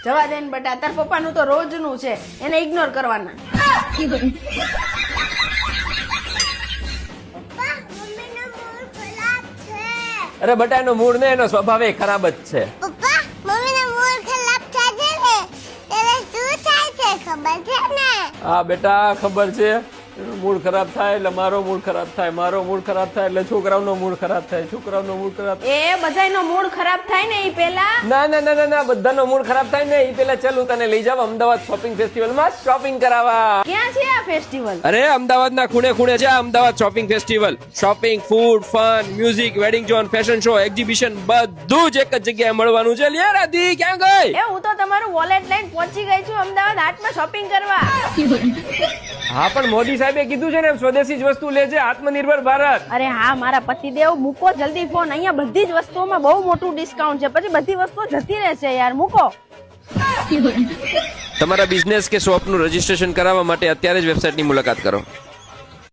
જવા દે ને બટા, તાર પપ્પાનું તો રોજનું છે, એને ઇગ્નોર કરવાના. અરે બટા એનો મૂડ ને એનો સ્વભાવ ખરાબ જ છે. પપ્પા મમ્મીનો મૂડ ખરાબ થાય છે ને એટલે શું થાય છે ખબર છે ને? હા બેટા ખબર છે, એનો મૂડ ખરાબ થાય એટલે મારો મૂડ ખરાબ થાય, મારો મૂડ ખરાબ થાય એટલે છોકરાઓનો મૂડ ખરાબ થાય, છોકરાઓનો મૂડ ખરાબ થાય. એ બધાયનો મૂડ ખરાબ થાય ને ઈ પેલા. ના ના ના ના બધાનો મૂડ ખરાબ થાય ને એ પેલા ચાલ હું તને લઈ જાવ અમદાવાદ શોપિંગ ફેસ્ટિવલમાં શોપિંગ કરાવવા. ક્યાં છે આ ફેસ્ટિવલ? અરે અમદાવાદના ખૂણે ખૂણે છે Ahmedabad shopping festival. Shopping, food, fun, music, wedding zone, fashion show, exhibition બધું જ એક જ જગ્યાએ મળવાનું છે. લ્યા રાધી ક્યાં ગઈ? એ હું તો તમારું વોલેટ લઈને પહોંચી ગઈ છું અમદાવાદ હાટમાં શોપિંગ કરવા. હા પણ મોદી સાહેબે કીધું છે ને સ્વદેશી જ વસ્તુ લેજે, આત્મનિર્ભર ભારત. અરે હા મારા પતિદેવ, મૂકો જલ્દી ફોન. અહીંયા બધી જ વસ્તુઓમાં બહુ મોટું ડિસ્કાઉન્ટ છે, પછી બધી વસ્તુઓ જતી રહેશે યાર, મૂકો. તમારા બિઝનેસ કે શોપનું રજીસ્ટ્રેશન કરાવવા માટે અત્યારે જ વેબસાઇટની મુલાકાત કરો.